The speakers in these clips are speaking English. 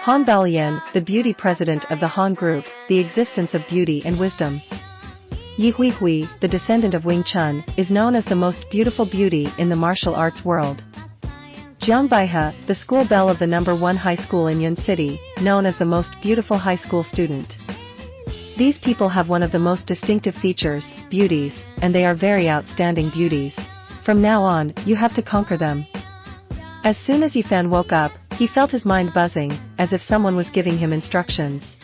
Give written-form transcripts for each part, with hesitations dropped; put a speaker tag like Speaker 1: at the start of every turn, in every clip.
Speaker 1: Han Balian, the beauty president of the Han Group, the existence of beauty and wisdom. Yi Huihui, the descendant of Wing Chun, is known as the most beautiful beauty in the martial arts world. Jiang Baihe, the school belle of the #1 high school in Yun City, known as the most beautiful high school student. These people have one of the most distinctive features, beauties, and they are very outstanding beauties. From now on, you have to conquer them. As soon as Yifan woke up, he felt his mind buzzing, as if someone was giving him instructions.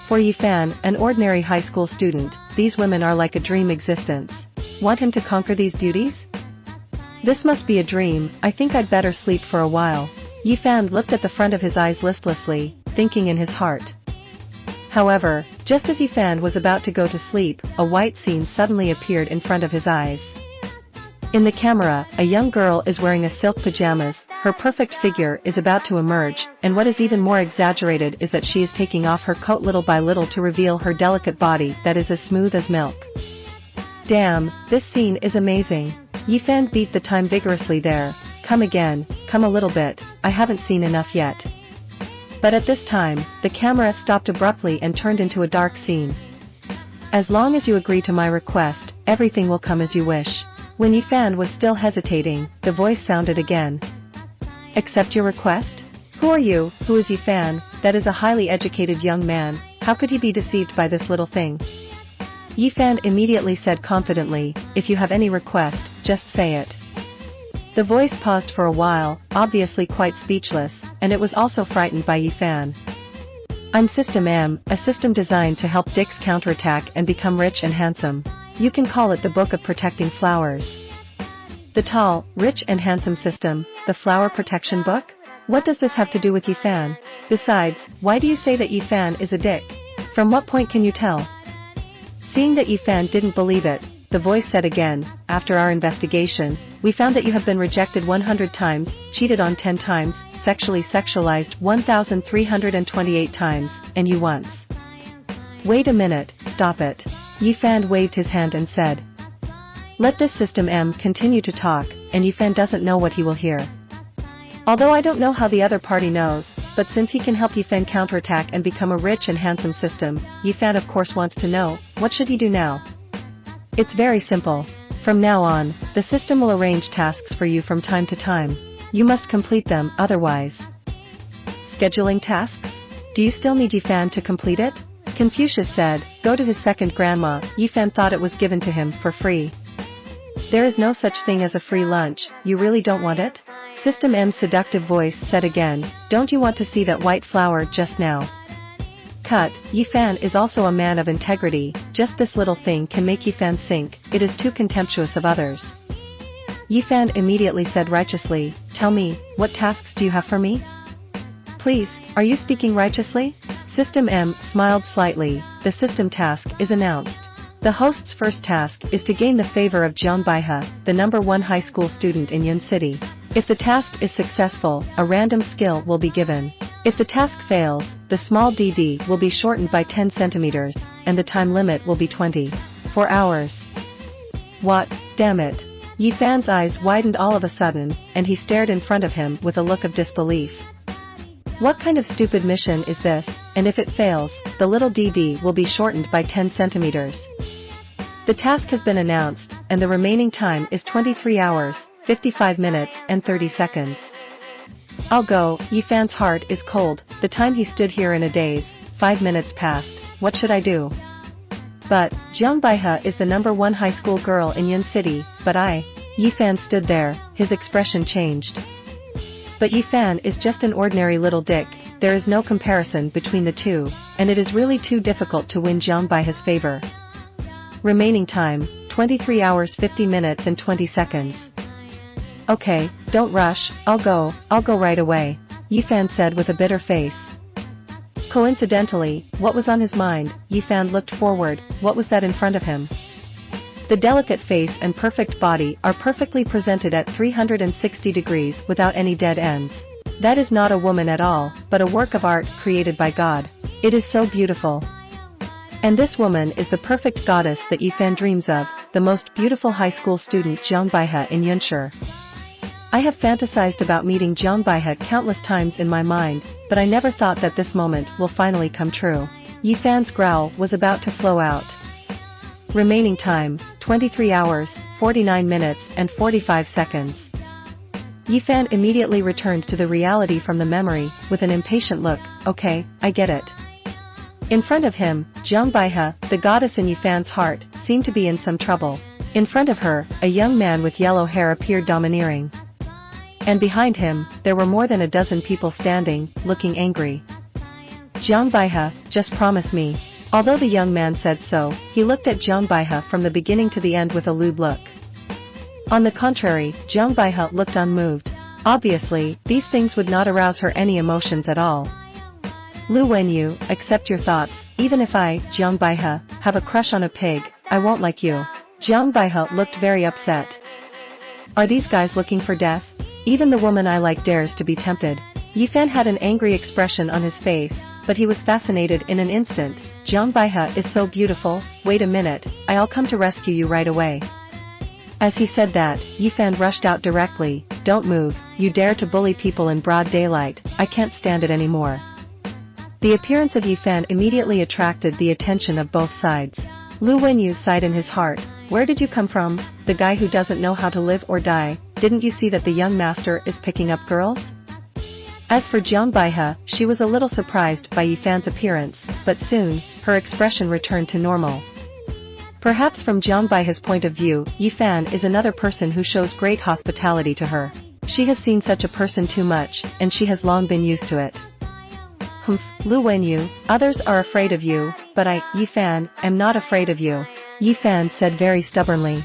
Speaker 1: For Yifan, an ordinary high school student, these women are like a dream existence. Want him to conquer these beauties? This must be a dream. I think I'd better sleep for a while. Yifan looked at the front of his eyes listlessly, thinking in his heart. However, just as Yifan was about to go to sleep, a white scene suddenly appeared in front of his eyes. In the camera, a young girl is wearing a silk pajamas, her perfect figure is about to emerge, and what is even more exaggerated is that she is taking off her coat little by little to reveal her delicate body that is as smooth as milk. Damn, this scene is amazing. Yifan beat the time vigorously there. Come again, come a little bit, I haven't seen enough yet. But at this time, the camera stopped abruptly and turned into a dark scene. As long as you agree to my request, everything will come as you wish. When Yifan was still hesitating, the voice sounded again. Accept your request? Who are you? Who is Yifan? That is a highly educated young man, how could he be deceived by this little thing? Yifan immediately said confidently, if you have any request, just say it. The voice paused for a while, obviously quite speechless, and it was also frightened by Yifan. I'm System M, a system designed to help dicks counterattack and become rich and handsome. You can call it the Book of Protecting Flowers. The tall, rich and handsome system, the flower protection book? What does this have to do with Yifan? Besides, why do you say that Yifan is a dick? From what point can you tell? Seeing that Yifan didn't believe it, the voice said again, after our investigation, we found that you have been rejected 100 times, cheated on 10 times, sexually sexualized 1,328 times, and you once. Wait a minute, stop it. Yifan waved his hand and said. Let this System M continue to talk, and Yifan doesn't know what he will hear. Although I don't know how the other party knows, but since he can help Yifan counterattack and become a rich and handsome system, Yifan of course wants to know, what should he do now? It's very simple. From now on, the system will arrange tasks for you from time to time. You must complete them, otherwise. Scheduling tasks? Do you still need Yifan to complete it? Confucius said, go to his second grandma. Yifan thought it was given to him for free. There is no such thing as a free lunch, you really don't want it? System M's seductive voice said again, don't you want to see that white flower just now? Cut, Yifan is also a man of integrity, just this little thing can make Yifan sink, it is too contemptuous of others. Yifan immediately said righteously, tell me, what tasks do you have for me? Please, are you speaking righteously? System M smiled slightly, the system task is announced. The host's first task is to gain the favor of Jiang Baihe, the #1 high school student in Yun City. If the task is successful, a random skill will be given. If the task fails, the small DD will be shortened by 10 centimeters, and the time limit will be 24 hours. What, damn it. Yifan's eyes widened all of a sudden, and he stared in front of him with a look of disbelief. What kind of stupid mission is this, and if it fails, the little DD will be shortened by 10 centimeters. The task has been announced, and the remaining time is 23 hours, 55 minutes and 30 seconds. I'll go. Yifan's heart is cold, the time he stood here in a daze, 5 minutes passed, what should I do? But, Jiang Baihe is the #1 high school girl in Yun City, but Yifan stood there, his expression changed. But Yifan is just an ordinary little dick, there is no comparison between the two, and it is really too difficult to win Jiang Baihe's favor. Remaining time, 23 hours 50 minutes and 20 seconds. Okay, don't rush, I'll go right away, Yifan said with a bitter face. Coincidentally, what was on his mind? Yifan looked forward, what was that in front of him? The delicate face and perfect body are perfectly presented at 360 degrees without any dead ends. That is not a woman at all, but a work of art created by God. It is so beautiful. And this woman is the perfect goddess that Yifan dreams of, the most beautiful high school student Jiang Baihe in Yunshi. I have fantasized about meeting Jiang Baihe countless times in my mind, but I never thought that this moment will finally come true. Yi Fan's growl was about to flow out. Remaining time, 23 hours, 49 minutes and 45 seconds. Yi Fan immediately returned to the reality from the memory, with an impatient look. Okay, I get it. In front of him, Jiang Baihe, the goddess in Yi Fan's heart, seemed to be in some trouble. In front of her, a young man with yellow hair appeared domineering. And behind him, there were more than a dozen people standing, looking angry. Jiang Baihe, just promise me. Although the young man said so, he looked at Jiang Baihe from the beginning to the end with a lewd look. On the contrary, Jiang Baihe looked unmoved. Obviously, these things would not arouse her any emotions at all. Lu Wenyu, accept your thoughts, even if I, Jiang Baihe, have a crush on a pig, I won't like you. Jiang Baihe looked very upset. Are these guys looking for death? Even the woman I like dares to be tempted. Yi Fan had an angry expression on his face, but he was fascinated in an instant. Jiang Baihe is so beautiful, wait a minute, I'll come to rescue you right away. As he said that, Yi Fan rushed out directly. Don't move, you dare to bully people in broad daylight, I can't stand it anymore. The appearance of Yi Fan immediately attracted the attention of both sides. Lu Wenyu sighed in his heart. Where did you come from, the guy who doesn't know how to live or die? Didn't you see that the young master is picking up girls? As for Jiang Baihe, she was a little surprised by Yi Fan's appearance, but soon, her expression returned to normal. Perhaps from Jiang Baihe's point of view, Yi Fan is another person who shows great hospitality to her. She has seen such a person too much, and she has long been used to it. Humph, Lu Wenyu, others are afraid of you, but I, Yi Fan, am not afraid of you. Yi Fan said very stubbornly.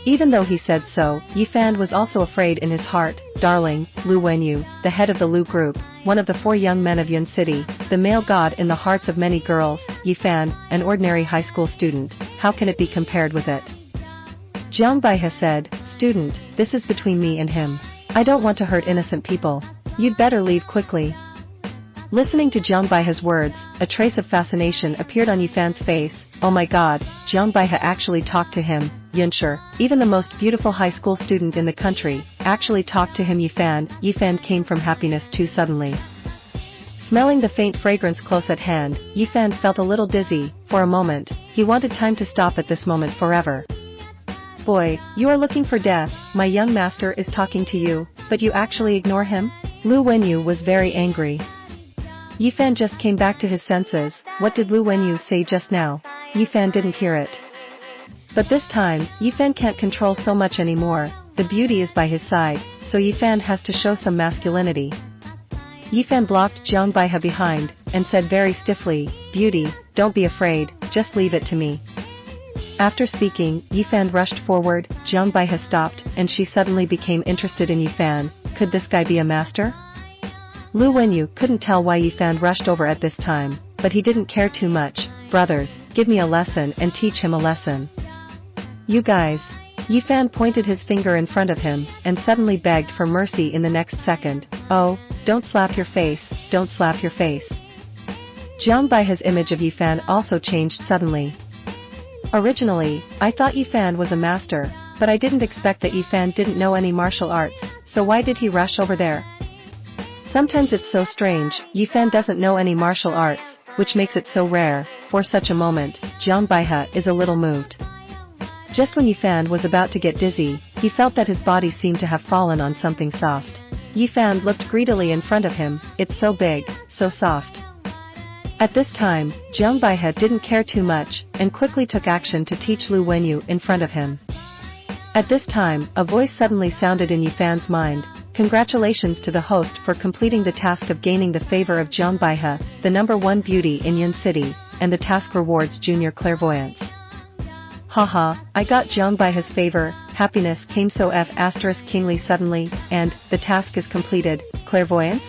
Speaker 1: Even though he said so, Yi Fan was also afraid in his heart. Darling, Lu Wenyu, the head of the Lu group, one of the 4 young men of Yun City, the male god in the hearts of many girls, Yi Fan, an ordinary high school student, how can it be compared with it? Jiang Baihe said, student, this is between me and him. I don't want to hurt innocent people. You'd better leave quickly. Listening to Jiang Baihe's words, a trace of fascination appeared on Yi Fan's face. Oh my god, Jiang Baihe actually talked to him. Yunsher, even the most beautiful high school student in the country, actually talked to him. Yi Fan came from happiness too suddenly. Smelling the faint fragrance close at hand, Yi Fan felt a little dizzy. For a moment, he wanted time to stop at this moment forever. Boy, you are looking for death, my young master is talking to you, but you actually ignore him? Lu Wenyu was very angry. Yi Fan just came back to his senses. What did Lu Wenyu say just now? Yi Fan didn't hear it. But this time, Yi Fan can't control so much anymore. The beauty is by his side, so Yi Fan has to show some masculinity. Yi Fan blocked Jiang Baihe behind, and said very stiffly, beauty, don't be afraid, just leave it to me. After speaking, Yi Fan rushed forward. Jiang Baihe stopped, and she suddenly became interested in Yi Fan. Could this guy be a master? Lu Wenyu couldn't tell why Yi Fan rushed over at this time, but he didn't care too much. Brothers, give me a lesson and teach him a lesson. You guys. Yi Fan pointed his finger in front of him, and suddenly begged for mercy in the next second. Oh, don't slap your face, don't slap your face. Jiang Baihe's image of Yi Fan also changed suddenly. Originally, I thought Yi Fan was a master, but I didn't expect that Yi Fan didn't know any martial arts, so why did he rush over there? Sometimes it's so strange, Yi Fan doesn't know any martial arts, which makes it so rare. For such a moment, Jiang Baihe is a little moved. Just when Yi Fan was about to get dizzy, he felt that his body seemed to have fallen on something soft. Yi Fan looked greedily in front of him. It's so big, so soft. At this time, Jiang Baihe didn't care too much, and quickly took action to teach Lu Wenyu in front of him. At this time, a voice suddenly sounded in Yi Fan's mind. Congratulations to the host for completing the task of gaining the favor of Jiang Baihe, the #1 beauty in Yun City, and the task rewards junior clairvoyance. Haha, I got Jiang Baihe's favor, happiness came so kingly suddenly, and, the task is completed, clairvoyance?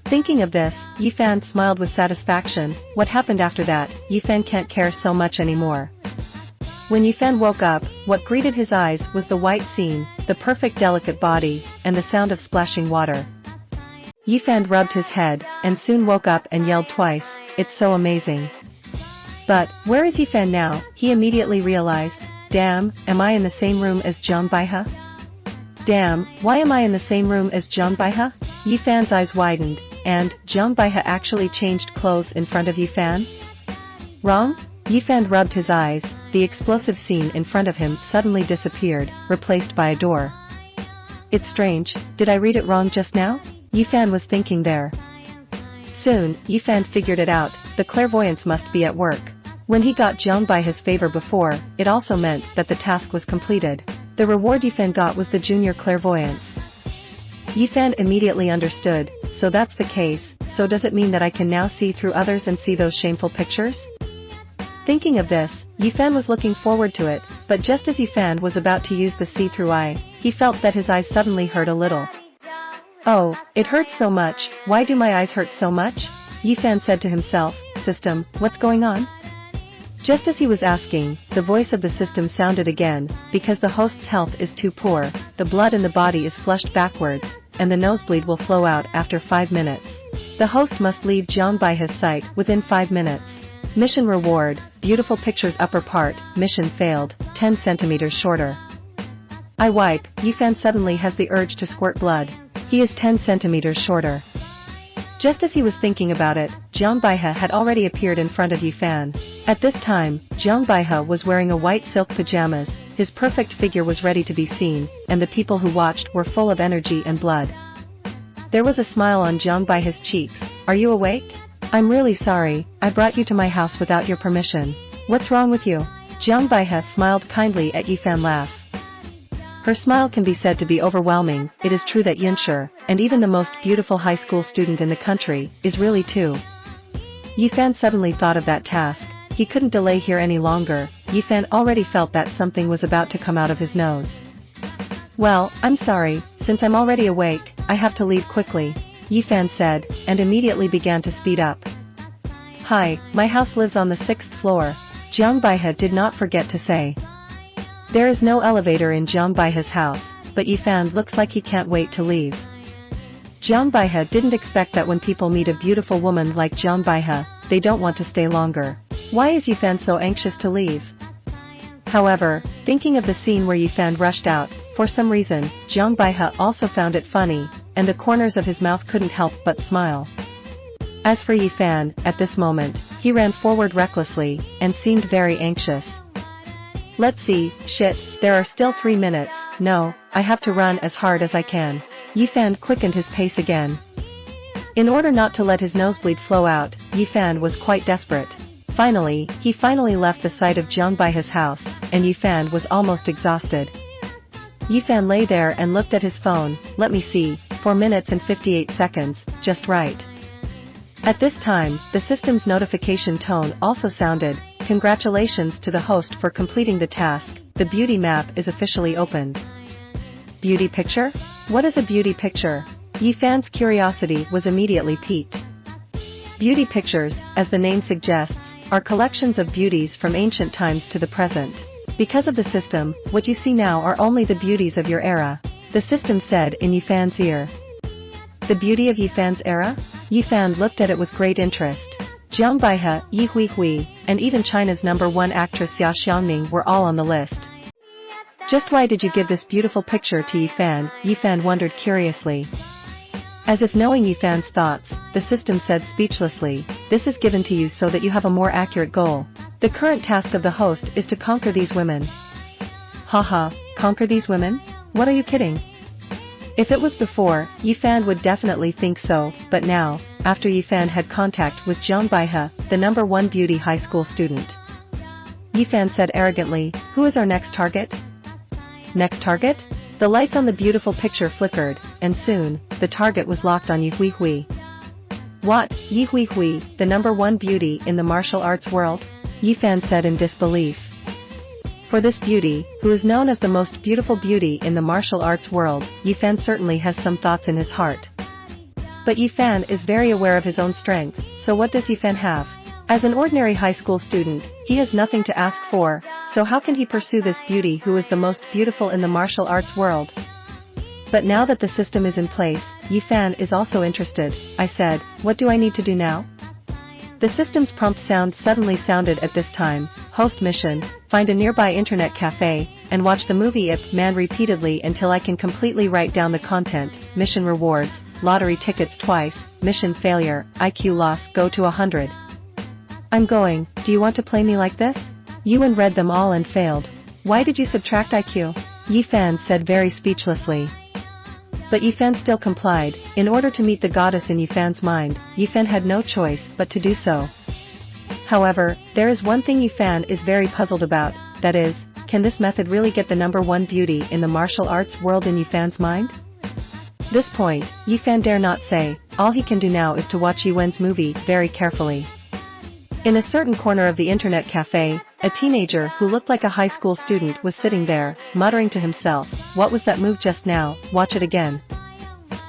Speaker 1: Thinking of this, Yi Fan smiled with satisfaction. What happened after that, Yi Fan can't care so much anymore. When Yi Fan woke up, what greeted his eyes was the white scene, the perfect delicate body, and the sound of splashing water. Yi Fan rubbed his head, and soon woke up and yelled twice, it's so amazing. But, where is Yi Fan now? He immediately realized, damn, am I in the same room as Jiang Baihe? Damn, why am I in the same room as Zhang Baihe? Yifan's eyes widened, and, Zhang Baihe actually changed clothes in front of Yifan? Wrong? Yifan rubbed his eyes, the explosive scene in front of him suddenly disappeared, replaced by a door. It's strange, did I read it wrong just now? Yifan was thinking there. Soon, Yifan figured it out, the clairvoyance must be at work. When he got Zhang Baihe's favor before, it also meant that the task was completed. The reward Yifan got was the junior clairvoyance. Yifan immediately understood, so that's the case, so does it mean that I can now see through others and see those shameful pictures? Thinking of this, Yifan was looking forward to it, but just as Yifan was about to use the see-through eye, he felt that his eyes suddenly hurt a little. Oh, it hurts so much, why do my eyes hurt so much? Yifan said to himself, system, what's going on? Just as he was asking, the voice of the system sounded again, because the host's health is too poor, the blood in the body is flushed backwards, and the nosebleed will flow out after 5 minutes. The host must leave Zhang Baihe's sight within 5 minutes. Mission reward, beautiful pictures upper part, mission failed, 10 centimeters shorter. I wipe, Yifan suddenly has the urge to squirt blood. He is 10 centimeters shorter. Just as he was thinking about it, Zhang Baihe had already appeared in front of Yifan. At this time, Zhang Baihe was wearing a white silk pajamas, his perfect figure was ready to be seen, and the people who watched were full of energy and blood. There was a smile on Zhang Baihe's cheeks. Are you awake? I'm really sorry, I brought you to my house without your permission. What's wrong with you? Zhang Baihe smiled kindly at Yifan laugh. Her smile can be said to be overwhelming. It is true that Yunshi, and even the most beautiful high school student in the country, is really too. Yifan suddenly thought of that task. He couldn't delay here any longer. Yifan already felt that something was about to come out of his nose. Well, I'm sorry, since I'm already awake, I have to leave quickly, Yifan said, and immediately began to speed up. Hi, my house lives on the 6th floor, Zhang Baihe did not forget to say. There is no elevator in Zhang Baihe's house, but Yifan looks like he can't wait to leave. Zhang Baihe didn't expect that when people meet a beautiful woman like Zhang Baihe, they don't want to stay longer. Why is Yifan so anxious to leave? However, thinking of the scene where Yifan rushed out, for some reason, Zhang Baihe also found it funny, and the corners of his mouth couldn't help but smile. As for Yifan, at this moment, he ran forward recklessly, and seemed very anxious. Let's see, shit, there are still 3 minutes, no, I have to run as hard as I can. Yifan quickened his pace again. In order not to let his nosebleed flow out, Yifan was quite desperate. Finally, he left the sight of Zhang Baihe's house, and Yifan was almost exhausted. Yifan lay there and looked at his phone. Let me see, 4 minutes and 58 seconds, just right. At this time, the system's notification tone also sounded. Congratulations to the host for completing the task, the beauty map is officially opened. Beauty picture? What is a beauty picture? Yifan's curiosity was immediately piqued. Beauty pictures, as the name suggests, are collections of beauties from ancient times to the present. Because of the system, what you see now are only the beauties of your era, the system said in Yifan's ear. The beauty of Yifan's era? Yifan looked at it with great interest. Zhang Baihe, Yi Huihui, and even China's #1 actress Xia Xiangning were all on the list. Just why did you give this beautiful picture to Yifan? Yifan wondered curiously. As if knowing Yifan's thoughts, the system said speechlessly, this is given to you so that you have a more accurate goal. The current task of the host is to conquer these women. Haha, conquer these women? What are you kidding? If it was before, Yifan would definitely think so, but now, after Yifan had contact with Zhang Baihe, the #1 beauty high school student. Yifan said arrogantly, who is our next target? Next target? The lights on the beautiful picture flickered, and soon, the target was locked on Yi Huihui. What, Yi Huihui, the #1 beauty in the martial arts world? Yifan said in disbelief. For this beauty, who is known as the most beautiful beauty in the martial arts world, Yifan certainly has some thoughts in his heart. But Yifan is very aware of his own strength, so what does Yifan have? As an ordinary high school student, he has nothing to ask for, so how can he pursue this beauty who is the most beautiful in the martial arts world? But now that the system is in place, Yifan is also interested. I said, what do I need to do now? The system's prompt sound suddenly sounded at this time. Host mission, find a nearby internet cafe, and watch the movie Ip Man repeatedly until I can completely write down the content. Mission rewards, lottery tickets twice, mission failure, IQ loss go to 100. I'm going, do you want to play me like this? Yuan read them all and failed. Why did you subtract IQ? Yifan said very speechlessly. But Yifan still complied. In order to meet the goddess in Yifan's mind, Yifan had no choice but to do so. However, there is one thing Yifan is very puzzled about, that is, can this method really get the number one beauty in the martial arts world in Yifan's mind? This point, Yifan dare not say. All he can do now is to watch Yuan's movie very carefully. In a certain corner of the internet cafe, a teenager who looked like a high school student was sitting there, muttering to himself, what was that move just now, watch it again.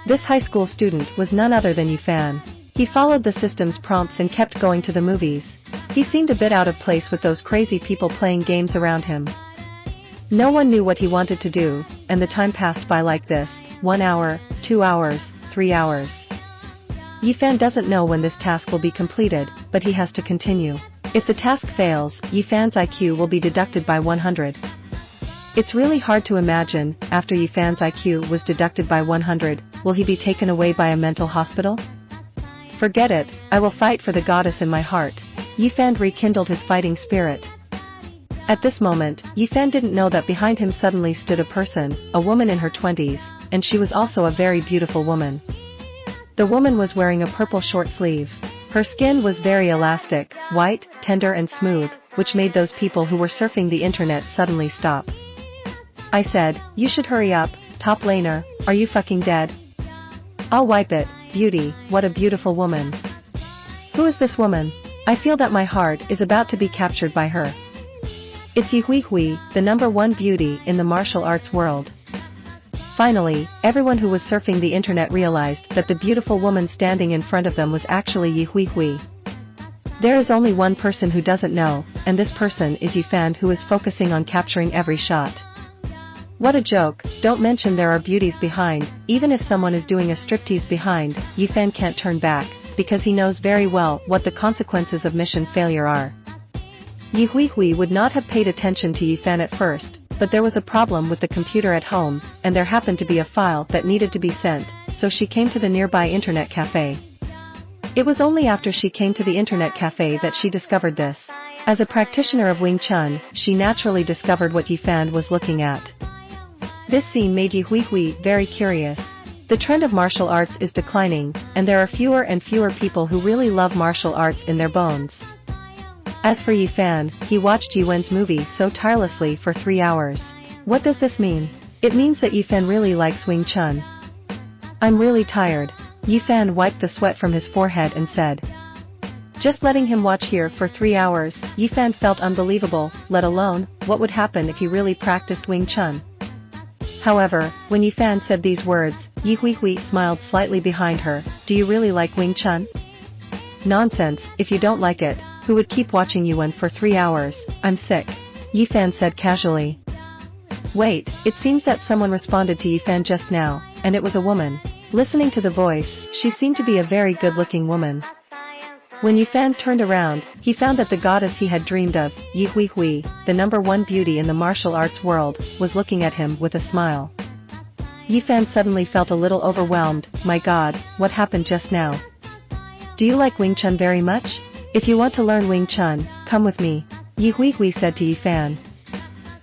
Speaker 1: This high school student was none other than Yifan. He followed the system's prompts and kept going to the movies. He seemed a bit out of place with those crazy people playing games around him. No one knew what he wanted to do, and the time passed by like this, 1 hour, 2 hours, 3 hours. Yifan doesn't know when this task will be completed, but he has to continue. If the task fails, Yifan's IQ will be deducted by 100. It's really hard to imagine, after Yifan's IQ was deducted by 100, will he be taken away by a mental hospital? Forget it, I will fight for the goddess in my heart. Yifan rekindled his fighting spirit. At this moment, Yifan didn't know that behind him suddenly stood a person, a woman in her 20s, and she was also a very beautiful woman. The woman was wearing a purple short sleeve. Her skin was very elastic, white, tender and smooth, which made those people who were surfing the internet suddenly stop. I said, you should hurry up, top laner, are you fucking dead? I'll wipe it, beauty, what a beautiful woman. Who is this woman? I feel that my heart is about to be captured by her. It's Yi Hui Hui, the number one beauty in the martial arts world. Finally, everyone who was surfing the internet realized that the beautiful woman standing in front of them was actually Yi Hui Hui. There is only one person who doesn't know, and this person is Yifan, who is focusing on capturing every shot. What a joke, don't mention there are beauties behind. Even if someone is doing a striptease behind, Yifan can't turn back, because he knows very well what the consequences of mission failure are. Yi Hui Hui would not have paid attention to Yifan at first, but there was a problem with the computer at home, and there happened to be a file that needed to be sent, so she came to the nearby internet cafe. It was only after she came to the internet cafe that she discovered this. As a practitioner of Wing Chun, she naturally discovered what Yifan was looking at. This scene made Yi Hui Hui very curious. The trend of martial arts is declining, and there are fewer and fewer people who really love martial arts in their bones. As for Yifan, he watched Yuan's movie so tirelessly for 3 hours. What does this mean? It means that Yifan really likes Wing Chun. I'm really tired. Yifan wiped the sweat from his forehead and said. Just letting him watch here for 3 hours, Yifan felt unbelievable, let alone, what would happen if he really practiced Wing Chun. However, when Yifan said these words, Yi Hui Hui smiled slightly behind her. Do you really like Wing Chun? Nonsense, if you don't like it, who would keep watching Yuan for 3 hours? I'm sick. Yifan said casually. Wait, it seems that someone responded to Yifan just now, and it was a woman. Listening to the voice, she seemed to be a very good-looking woman. When Yifan turned around, he found that the goddess he had dreamed of, Yi Hui Hui, the number one beauty in the martial arts world, was looking at him with a smile. Yifan suddenly felt a little overwhelmed. My god, what happened just now? Do you like Wing Chun very much? If you want to learn Wing Chun, come with me, Yi Hui Hui said to Yifan.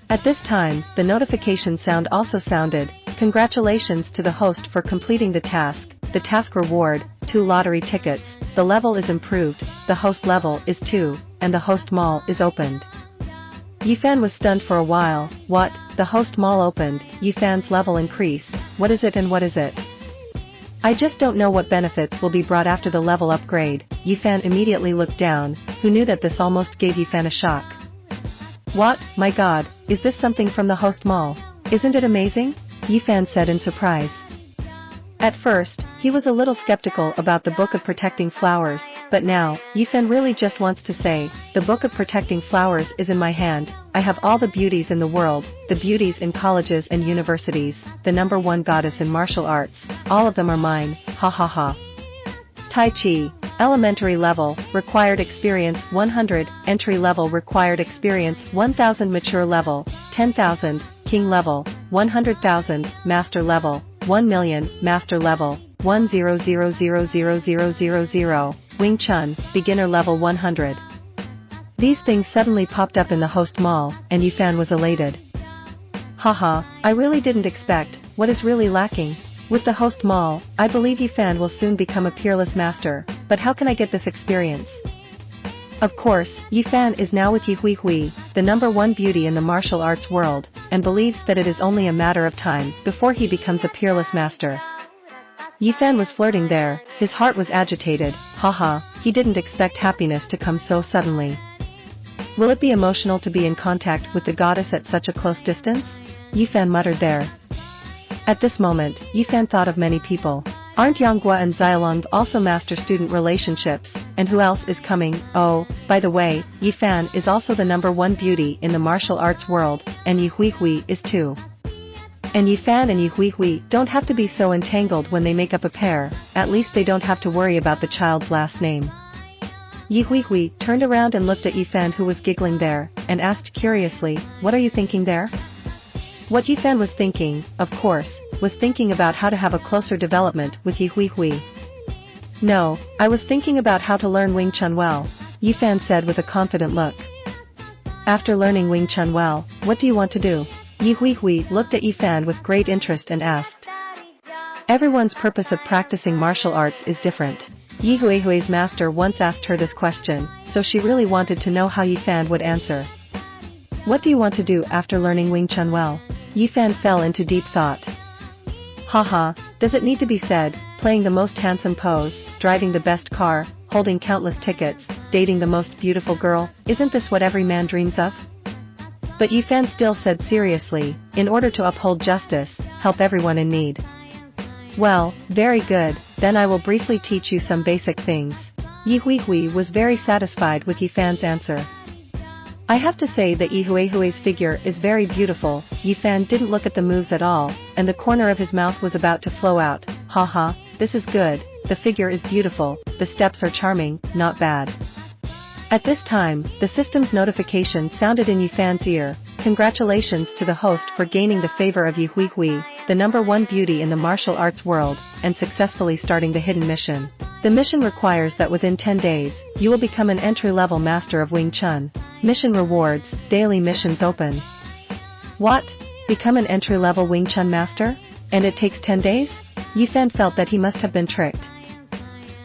Speaker 1: At this time, the notification sound also sounded. Congratulations to the host for completing the task. The task reward, 2 lottery tickets. The level is improved, the host level is 2, and the host mall is opened. Yifan was stunned for a while. What? The host mall opened, Yifan's level increased. What is it and what is it? I just don't know what benefits will be brought after the level upgrade. Yifan immediately looked down, who knew that this almost gave Yifan a shock. What, my god, is this something from the host mall? Isn't it amazing? Yifan said in surprise. At first, he was a little skeptical about the Book of Protecting Flowers, but now, Yifan really just wants to say, the Book of Protecting Flowers is in my hand. I have all the beauties in the world, the beauties in colleges and universities, the number one goddess in martial arts, all of them are mine, ha ha ha. Tai Chi, Elementary level, required experience 100, entry level required experience 1000, mature level, 10,000, king level, 100,000, master level, 1 million, master level, 100000000, Wing Chun, beginner level 100. These things suddenly popped up in the host mall, and Yifan was elated. Haha, I really didn't expect, what is really lacking? With the host mall, I believe Yifan will soon become a peerless master, but how can I get this experience? Of course, Yifan is now with Yi Hui, the #1 beauty in the martial arts world, and believes that it is only a matter of time before he becomes a peerless master. Yifan was flirting there, his heart was agitated, haha, he didn't expect happiness to come so suddenly. Will it be emotional to be in contact with the goddess at such a close distance? Yifan muttered there. At this moment, Yifan thought of many people. Aren't Yanghua and Xiaolong also master-student relationships, and who else is coming? Oh, by the way, Yifan is also the #1 beauty in the martial arts world, and Yi Hui is too. And Yifan and Yi Hui don't have to be so entangled when they make up a pair, at least they don't have to worry about the child's last name. Yi Hui turned around and looked at Yifan, who was giggling there, and asked curiously, what are you thinking there? What Yifan was thinking, of course, was thinking about how to have a closer development with Yi Hui. No, I was thinking about how to learn Wing Chun well, Yifan said with a confident look. After learning Wing Chun well, what do you want to do? Yi Hui looked at Yifan with great interest and asked. Everyone's purpose of practicing martial arts is different. Yi Hui's master once asked her this question, so she really wanted to know how Yifan would answer. What do you want to do after learning Wing Chun well? Yifan fell into deep thought. Haha, does it need to be said, playing the most handsome pose, driving the best car, holding countless tickets, dating the most beautiful girl, isn't this what every man dreams of? But Yifan still said seriously, in order to uphold justice, help everyone in need. Well, very good, then I will briefly teach you some basic things. Yi Hui was very satisfied with Yifan's answer. I have to say that Yi Hui's figure is very beautiful. Yifan didn't look at the moves at all, and the corner of his mouth was about to flow out. Haha, this is good, the figure is beautiful, the steps are charming, not bad. At this time, the system's notification sounded in Yifan's ear. Congratulations to the host for gaining the favor of Yi Hui, the #1 beauty in the martial arts world, and successfully starting the hidden mission. The mission requires that within 10 days, you will become an entry-level master of Wing Chun. Mission rewards, daily missions open. What? Become an entry-level Wing Chun master? And it takes 10 days? Yifan felt that he must have been tricked.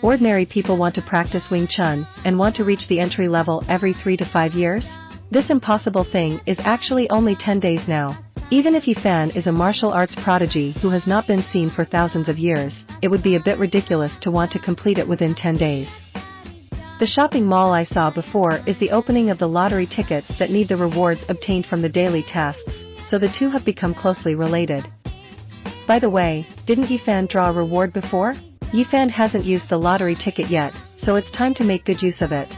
Speaker 1: Ordinary people want to practice Wing Chun, and want to reach the entry level every 3 to 5 years? This impossible thing is actually only 10 days now. Even if Yifan is a martial arts prodigy who has not been seen for thousands of years, it would be a bit ridiculous to want to complete it within 10 days. The shopping mall I saw before is the opening of the lottery tickets that need the rewards obtained from the daily tasks, so the two have become closely related. By the way, didn't Yifan draw a reward before? Yifan hasn't used the lottery ticket yet, so it's time to make good use of it.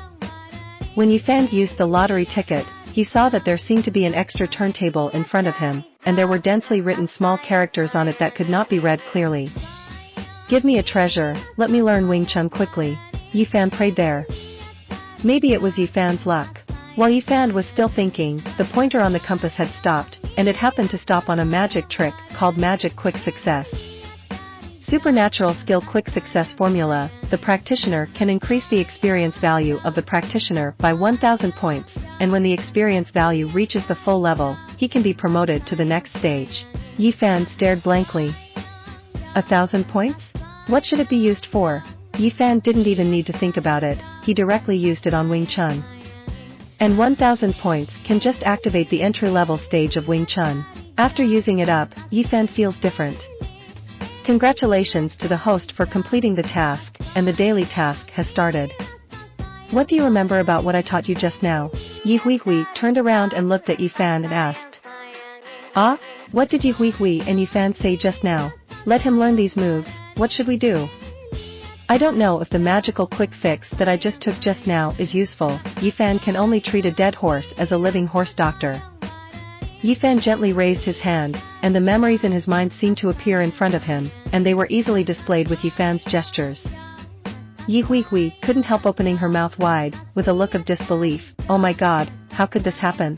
Speaker 1: When Yifan used the lottery ticket, he saw that there seemed to be an extra turntable in front of him, and there were densely written small characters on it that could not be read clearly. Give me a treasure, let me learn Wing Chun quickly, Yifan prayed there. Maybe it was Yifan's luck. While Yifan was still thinking, the pointer on the compass had stopped, and it happened to stop on a magic trick called Magic Quick Success. Supernatural Skill Quick Success Formula, the practitioner can increase the experience value of the practitioner by 1000 points, and when the experience value reaches the full level, he can be promoted to the next stage. Yifan stared blankly. 1000 points? What should it be used for? Yifan didn't even need to think about it, he directly used it on Wing Chun. And 1000 points can just activate the entry-level stage of Wing Chun. After using it up, Yifan feels different. Congratulations to the host for completing the task, and the daily task has started. What do you remember about what I taught you just now? Yi Hui turned around and looked at Yifan and asked. Ah? What did Yi Hui and Yifan say just now? Let him learn these moves, what should we do? I don't know if the magical quick fix that I just took just now is useful. Yifan can only treat a dead horse as a living horse doctor. Yifan gently raised his hand, and the memories in his mind seemed to appear in front of him, and they were easily displayed with Yifan's gestures. Yi Hui couldn't help opening her mouth wide, with a look of disbelief. Oh my god, how could this happen?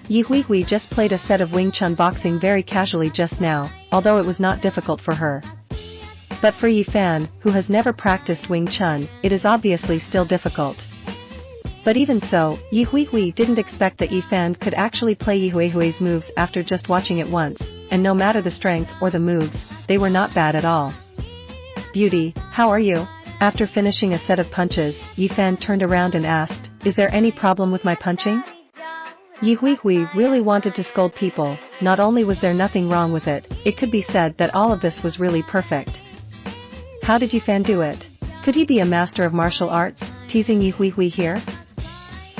Speaker 1: Yi Hui just played a set of Wing Chun boxing very casually just now, although it was not difficult for her. But for Yi Fan, who has never practiced Wing Chun, it is obviously still difficult. But even so, Yi Hui didn't expect that Yi Fan could actually play Yi Hui's moves after just watching it once, and no matter the strength or the moves, they were not bad at all. Beauty, how are you? After finishing a set of punches, Yi Fan turned around and asked, is there any problem with my punching? Yi Hui really wanted to scold people. Not only was there nothing wrong with it, it could be said that all of this was really perfect. How did Yi Fan do it? Could he be a master of martial arts, teasing Yi Hui here?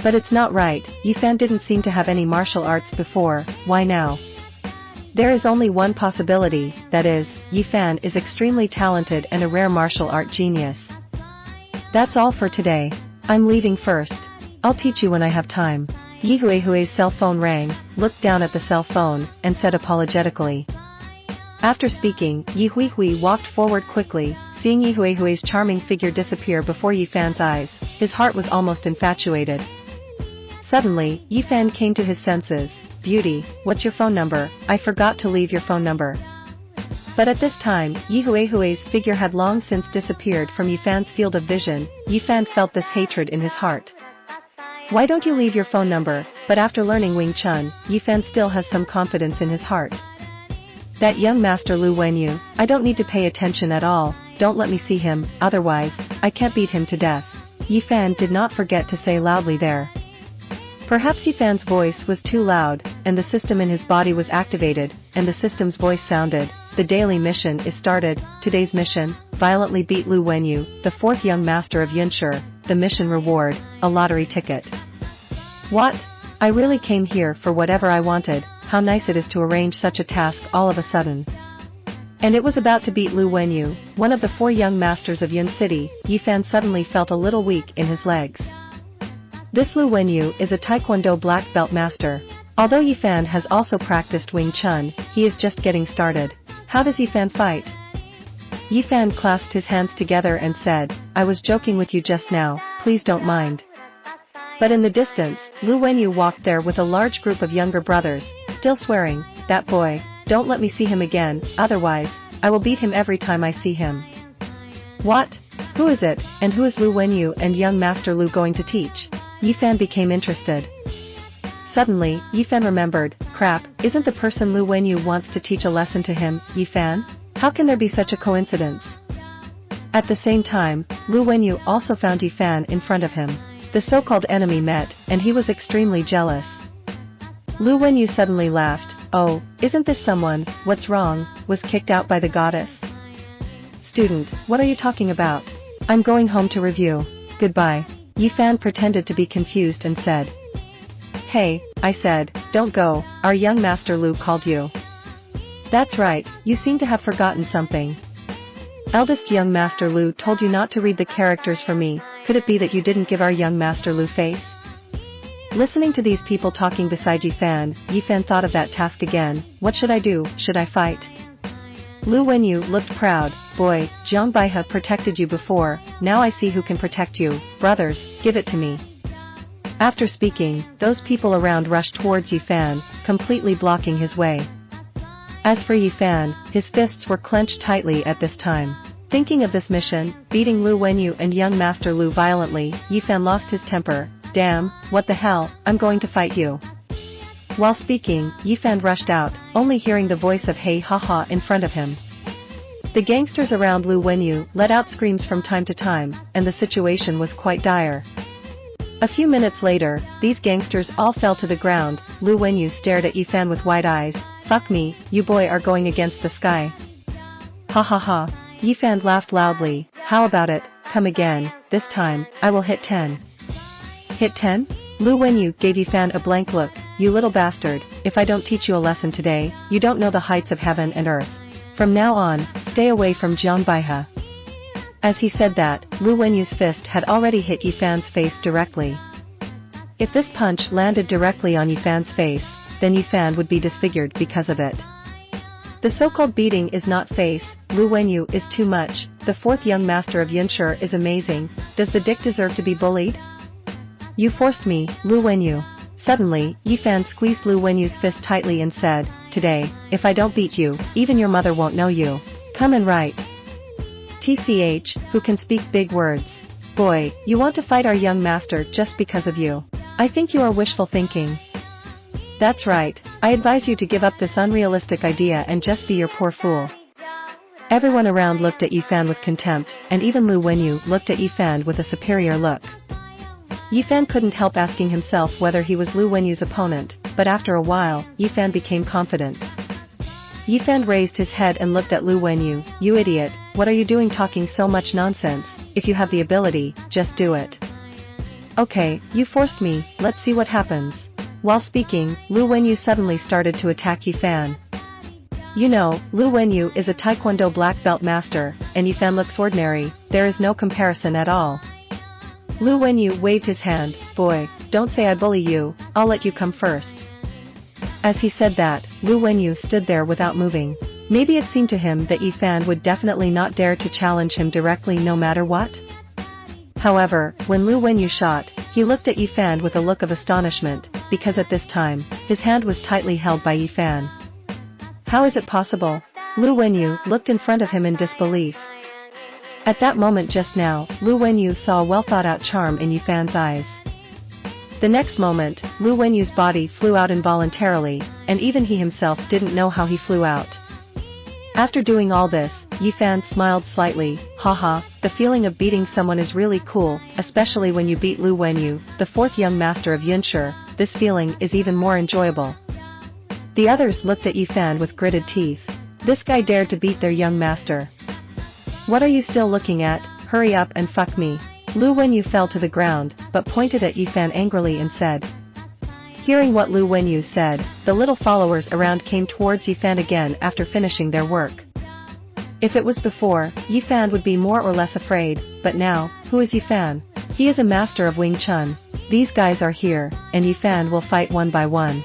Speaker 1: But it's not right, Yi Fan didn't seem to have any martial arts before, why now? There is only one possibility, that is, Yi Fan is extremely talented and a rare martial art genius. That's all for today. I'm leaving first. I'll teach you when I have time. Yi Hui's cell phone rang, looked down at the cell phone, and said apologetically. After speaking, Yi Hui walked forward quickly, seeing Yi Hui's charming figure disappear before Yi Fan's eyes, his heart was almost infatuated. Suddenly, Yi Fan came to his senses. Beauty, what's your phone number? I forgot to leave your phone number. But at this time, Yi Hui's figure had long since disappeared from Yi Fan's field of vision. Yi Fan felt this hatred in his heart. Why don't you leave your phone number? But after learning Wing Chun, Yi Fan still has some confidence in his heart. That young master Lu Wenyu, I don't need to pay attention at all, don't let me see him, otherwise, I can't beat him to death. Yi Fan did not forget to say loudly there. Perhaps Yi Fan's voice was too loud, and the system in his body was activated, and the system's voice sounded. The daily mission is started. Today's mission, violently beat Lu Wenyu, the fourth young master of Yunshi. The mission reward, a lottery ticket. What? I really came here for whatever I wanted. How nice it is to arrange such a task all of a sudden. And it was about to beat Lu Wenyu, one of the four young masters of Yun City. Yi Fan suddenly felt a little weak in his legs. This Lu Wenyu is a Taekwondo black belt master. Although Yi Fan has also practiced Wing Chun, he is just getting started. How does Yi Fan fight? Yi Fan clasped his hands together and said, I was joking with you just now, please don't mind. But in the distance, Lu Wenyu walked there with a large group of younger brothers, still swearing, that boy, don't let me see him again, otherwise, I will beat him every time I see him. What? Who is it, and who is Lu Wenyu and young master Lu going to teach? Yi Fan became interested. Suddenly, Yi Fan remembered, crap, isn't the person Lu Wenyu wants to teach a lesson to him, Yi Fan? How can there be such a coincidence? At the same time, Lu Wenyu also found Yi Fan in front of him. The so-called enemy met, and he was extremely jealous. Lu Wenyu suddenly laughed. Oh, isn't this someone, what's wrong, was kicked out by the goddess? Student, what are you talking about? I'm going home to review. Goodbye. Yi Fan pretended to be confused and said. Hey, I said, don't go, our young master Lu called you. That's right, you seem to have forgotten something. Eldest young master Lu told you not to read the characters for me, could it be that you didn't give our young master Lu face? Listening to these people talking beside Yi Fan thought of that task again. What should I do, should I fight? Lu Wenyu looked proud. Boy, Jiang Baihe protected you before, now I see who can protect you. Brothers, give it to me. After speaking, those people around rushed towards Yi Fan, completely blocking his way. As for Yi Fan, his fists were clenched tightly at this time. Thinking of this mission, beating Lu Wenyu and young master Lu violently, Yi Fan lost his temper. Damn, what the hell, I'm going to fight you. While speaking, Yi Fan rushed out, only hearing the voice of Hey Ha Ha in front of him. The gangsters around Lu Wenyu let out screams from time to time, and the situation was quite dire. A few minutes later, these gangsters all fell to the ground. Lu Wenyu stared at Yi Fan with wide eyes. Fuck me, you boy are going against the sky. Ha ha ha. Yi Fan laughed loudly. How about it, come again, this time, I will hit 10. Hit 10? Lu Wenyu gave Yi Fan a blank look. You little bastard, if I don't teach you a lesson today, you don't know the heights of heaven and earth. From now on, stay away from Jiang Baihe. As he said that, Lu Wenyu's fist had already hit Yi Fan's face directly. If this punch landed directly on Yi Fan's face, then Yi Fan would be disfigured because of it. The so-called beating is not face, Lu Wenyu is too much, the fourth young master of Yunshi is amazing, does the dick deserve to be bullied? You forced me, Lu Wenyu. Suddenly, Yifan squeezed Lu Wenyu's fist tightly and said, today, if I don't beat you, even your mother won't know you. Come and write. TCH, who can speak big words. Boy, you want to fight our young master just because of you. I think you are wishful thinking. That's right, I advise you to give up this unrealistic idea and just be your poor fool. Everyone around looked at Yifan with contempt, and even Lu Wenyu looked at Yifan with a superior look. Yifan couldn't help asking himself whether he was Lu Wenyu's opponent, but after a while, Yifan became confident. Yifan raised his head and looked at Lu Wenyu, you idiot, what are you doing talking so much nonsense? If you have the ability, just do it. Okay, you forced me, let's see what happens. While speaking, Lu Wenyu suddenly started to attack Yifan. You know, Lu Wenyu is a Taekwondo black belt master, and Yifan looks ordinary, there is no comparison at all. Lu Wenyu waved his hand, boy, don't say I bully you, I'll let you come first. As he said that, Lu Wenyu stood there without moving. Maybe it seemed to him that Yifan would definitely not dare to challenge him directly no matter what. However, when Lu Wenyu shot, he looked at Yifan with a look of astonishment, because at this time, his hand was tightly held by Yifan. How is it possible? Lu Wenyu looked in front of him in disbelief. At that moment just now, Lu Wenyu saw a well-thought-out charm in Yifan's eyes. The next moment, Lu Wenyu's body flew out involuntarily, and even he himself didn't know how he flew out. After doing all this, Yifan smiled slightly, haha, the feeling of beating someone is really cool, especially when you beat Lu Wenyu, the fourth young master of Yunshi, this feeling is even more enjoyable. The others looked at Yifan with gritted teeth. This guy dared to beat their young master. What are you still looking at, hurry up and fuck me. Lu Wenyu fell to the ground, but pointed at Yifan angrily and said. Hearing what Lu Wenyu said, the little followers around came towards Yifan again after finishing their work. If it was before, Yifan would be more or less afraid, but now, who is Yifan? He is a master of Wing Chun. These guys are here, and Yifan will fight one by one.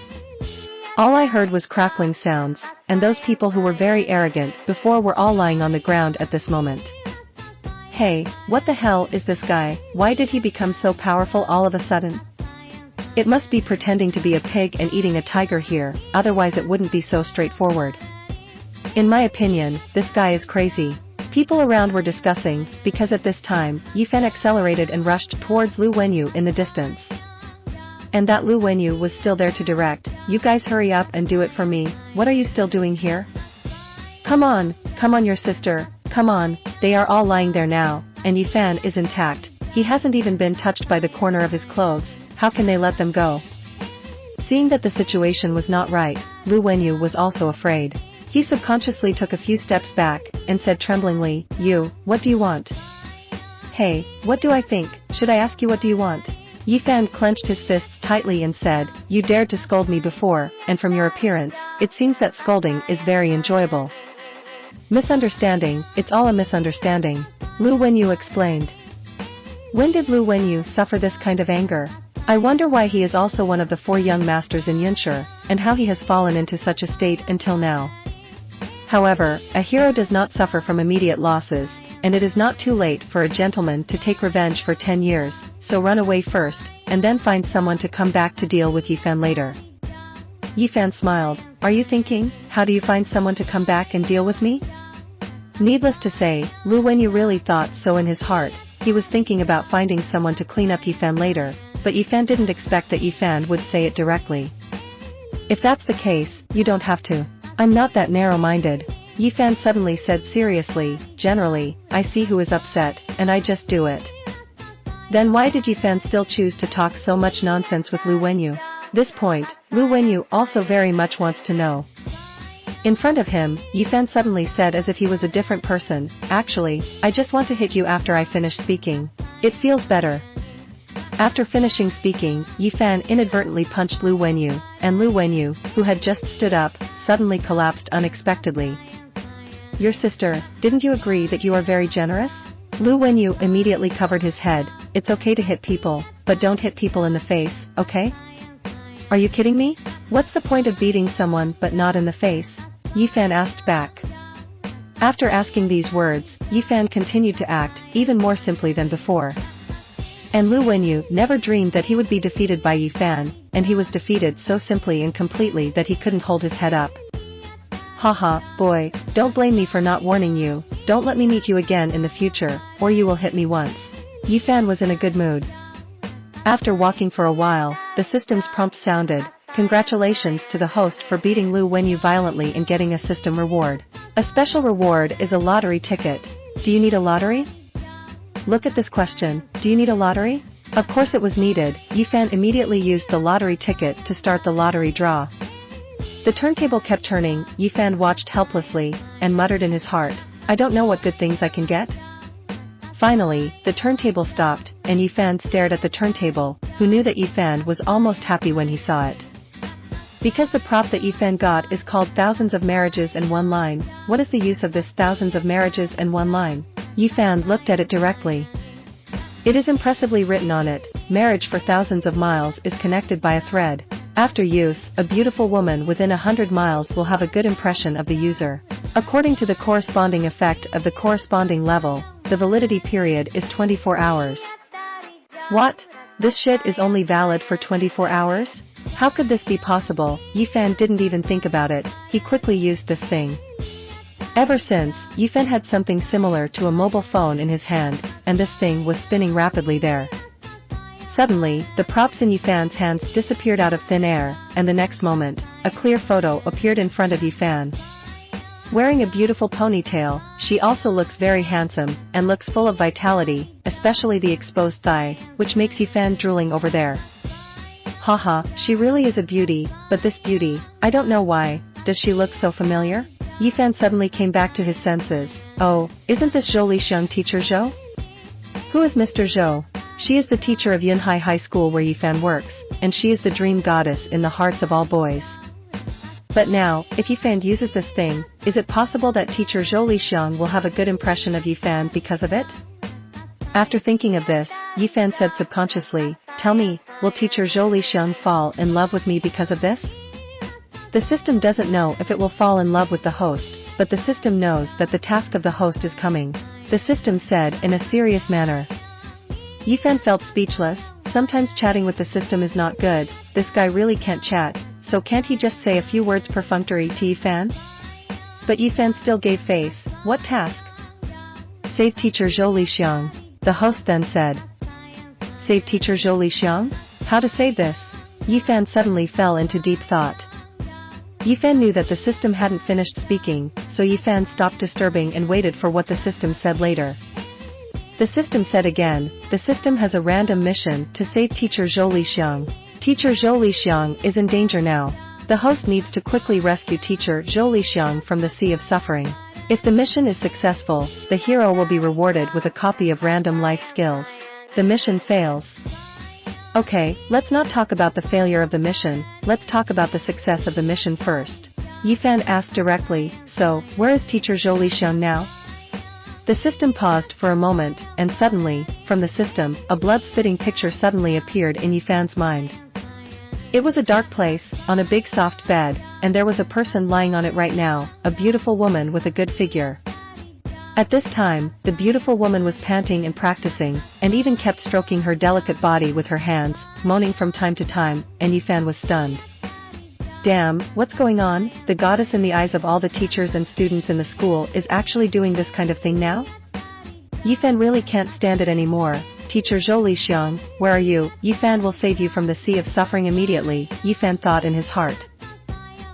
Speaker 1: All I heard was crackling sounds, and those people who were very arrogant before were all lying on the ground at this moment. Hey, what the hell is this guy, why did he become so powerful all of a sudden? It must be pretending to be a pig and eating a tiger here, otherwise it wouldn't be so straightforward. In my opinion, this guy is crazy. People around were discussing, because at this time, Yifan accelerated and rushed towards Lu Wenyu in the distance. And that Lu Wenyu was still there to direct, you guys hurry up and do it for me, what are you still doing here? Come on your sister, come on, they are all lying there now, and Yifan is intact, he hasn't even been touched by the corner of his clothes, how can they let them go? Seeing that the situation was not right, Lu Wenyu was also afraid. He subconsciously took a few steps back, and said tremblingly, you, what do you want? Hey, what do I think, should I ask you what do you want? Yifan clenched his fists tightly and said, you dared to scold me before, and from your appearance, it seems that scolding is very enjoyable. Misunderstanding, it's all a misunderstanding. Lu Wenyu explained. When did Lu Wenyu suffer this kind of anger? I wonder why he is also one of the four young masters in Yunshi, and how he has fallen into such a state until now. However, a hero does not suffer from immediate losses, and it is not too late for a gentleman to take revenge for 10 years, so run away first, and then find someone to come back to deal with Yifan later. Yifan smiled, are you thinking, how do you find someone to come back and deal with me? Needless to say, Lu Wenyu really thought so in his heart, he was thinking about finding someone to clean up Yifan later, but Yifan didn't expect that Yifan would say it directly. If that's the case, you don't have to. I'm not that narrow-minded. Yifan suddenly said seriously, generally, I see who is upset, and I just do it. Then why did Yifan still choose to talk so much nonsense with Lu Wenyu? This point, Lu Wenyu also very much wants to know. In front of him, Yifan suddenly said as if he was a different person, actually, I just want to hit you after I finish speaking. It feels better. After finishing speaking, Yifan inadvertently punched Lu Wenyu, and Lu Wenyu, who had just stood up, suddenly collapsed unexpectedly. Your sister, didn't you agree that you are very generous? Lu Wenyu immediately covered his head, it's okay to hit people, but don't hit people in the face, okay? Are you kidding me? What's the point of beating someone but not in the face? Yifan asked back. After asking these words, Yifan continued to act, even more simply than before. And Lu Wenyu never dreamed that he would be defeated by Yifan, and he was defeated so simply and completely that he couldn't hold his head up. Haha, boy, don't blame me for not warning you, don't let me meet you again in the future, or you will hit me once. Yifan was in a good mood. After walking for a while, the system's prompt sounded, congratulations to the host for beating Lu Wenyu violently and getting a system reward. A special reward is a lottery ticket. Do you need a lottery? Look at this question, do you need a lottery? Of course it was needed. Yifan immediately used the lottery ticket to start the lottery draw. The turntable kept turning, Yifan watched helplessly, and muttered in his heart, I don't know what good things I can get. Finally, the turntable stopped, and Yifan stared at the turntable, who knew that Yifan was almost happy when he saw it. Because the prop that Yifan got is called Thousands of Marriages in One Line, what is the use of this Thousands of Marriages in One Line? Yifan looked at it directly. It is impressively written on it, marriage for thousands of miles is connected by a thread. After use, a beautiful woman within 100 miles will have a good impression of the user. According to the corresponding effect of the corresponding level, the validity period is 24 hours. What? This shit is only valid for 24 hours? How could this be possible? Yifan didn't even think about it, he quickly used this thing. Ever since, Yifan had something similar to a mobile phone in his hand, and this thing was spinning rapidly there. Suddenly, the props in Yifan's hands disappeared out of thin air, and the next moment, a clear photo appeared in front of Yifan. Wearing a beautiful ponytail, she also looks very handsome, and looks full of vitality, especially the exposed thigh, which makes Yifan drooling over there. Haha, she really is a beauty, but this beauty, I don't know why, does she look so familiar? Yifan suddenly came back to his senses. Oh, isn't this Zhou Lixiang teacher Zhou? Who is Mr. Zhou? She is the teacher of Yunhai High School where Yifan works, and she is the dream goddess in the hearts of all boys. But now, if Yifan uses this thing, is it possible that teacher Zhou Lixiang will have a good impression of Yifan because of it? After thinking of this, Yifan said subconsciously, tell me, will teacher Zhou Lixiang fall in love with me because of this? The system doesn't know if it will fall in love with the host, but the system knows that the task of the host is coming. The system said in a serious manner. Yifan felt speechless, sometimes chatting with the system is not good, this guy really can't chat, so can't he just say a few words perfunctory to Yifan? But Yifan still gave face, what task? Save teacher Zhou Lixiang, the host then said. Save teacher Zhou Lixiang? How to save this? Yifan suddenly fell into deep thought. Yifan knew that the system hadn't finished speaking, so Yifan stopped disturbing and waited for what the system said later. The system said again, the system has a random mission to save teacher Zhou Lixiang. Teacher Zhou Lixiang is in danger now. The host needs to quickly rescue teacher Zhou Lixiang from the sea of suffering. If the mission is successful, the hero will be rewarded with a copy of random life skills. The mission fails. Okay, let's not talk about the failure of the mission, let's talk about the success of the mission first. Yifan asked directly, so, where is teacher Zhou Lixiang now? The system paused for a moment, and suddenly, from the system, a blood-spitting picture suddenly appeared in Yifan's mind. It was a dark place, on a big soft bed, and there was a person lying on it right now, a beautiful woman with a good figure. At this time, the beautiful woman was panting and practicing, and even kept stroking her delicate body with her hands, moaning from time to time, and Yifan was stunned. Damn, what's going on? The goddess in the eyes of all the teachers and students in the school is actually doing this kind of thing now? Yifan really can't stand it anymore. Teacher Zhou Lixiang, where are you? Yifan will save you from the sea of suffering immediately, Yifan thought in his heart.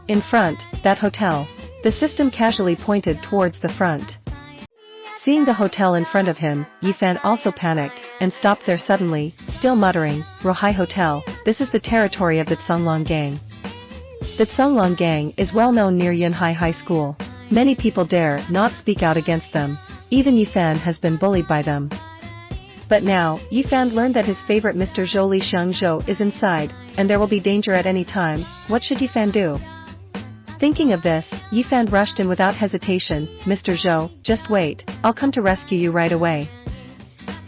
Speaker 1: In front, that hotel. The system casually pointed towards the front. Seeing the hotel in front of him, Yifan also panicked, and stopped there suddenly, still muttering, Rohai Hotel, this is the territory of the Tsunglong gang. The Tsunglong gang is well known near Yunhai High School. Many people dare not speak out against them. Even Yifan has been bullied by them. But now, Yifan learned that his favorite Mr. Zhou Lixiang Zhou is inside, and there will be danger at any time. What should Yifan do? Thinking of this, Yifan rushed in without hesitation, Mr. Zhou, just wait, I'll come to rescue you right away.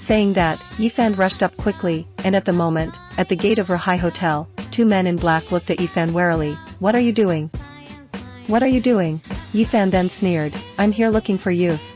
Speaker 1: Saying that, Yifan rushed up quickly, and at the moment, at the gate of Rohai Hotel, two men in black looked at Yifan warily. What are you doing? What are you doing? Yi Fan then sneered, I'm here looking for youth.